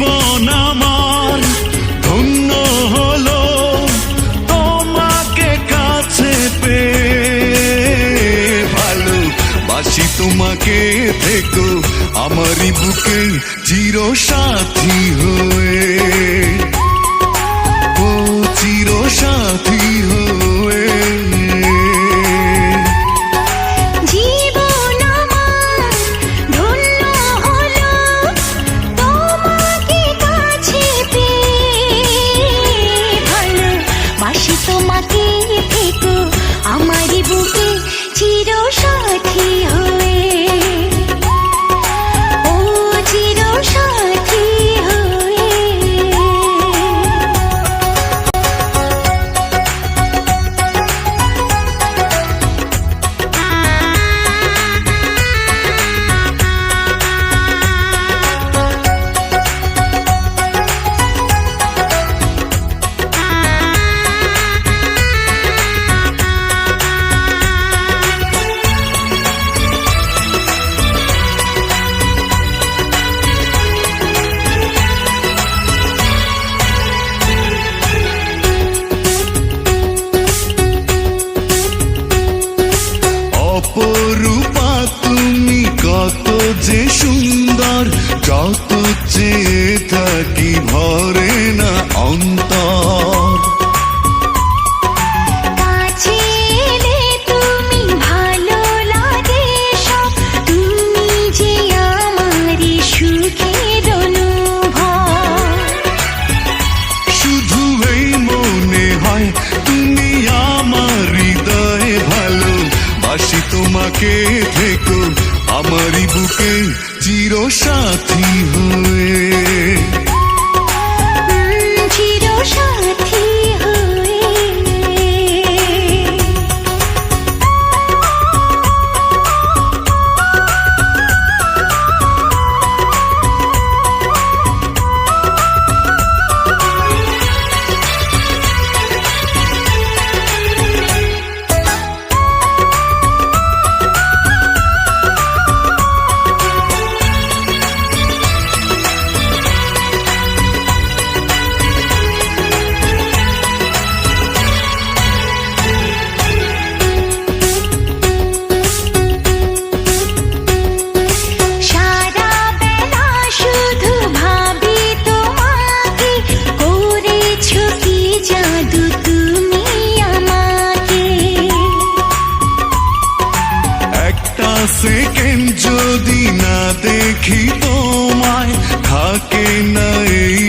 জীবন আমার ধন্য হলো তোমাকে কাছে পেয়ে। ভালোবাসি তোমাকে, থেকো আমারই বুকে চির সাথী হয়ে, ও চির সাথী হয়ে। তোমাকে থেকো আমারই বুকে চির সাথী হয়ে, ও চির সাথী হয়ে। অপরূপা তুমি কত যে সুন্দর, যত চেয়ে থাকি ভরে না অন্তর। কাছে এলে তুমি ভালো লাগে সব, তুমি যে আমারই সুখের অনুভব। শুধু এই মনে হয় তুমি আমার হৃদয়ে, ভালোবাসি তোমাকে, থেকো আমারই বুকে চির সাথী হয়ে, চির সাথী হয়ে। সেকেন্ড যদি না দেখি তোমায়, থাকে না এই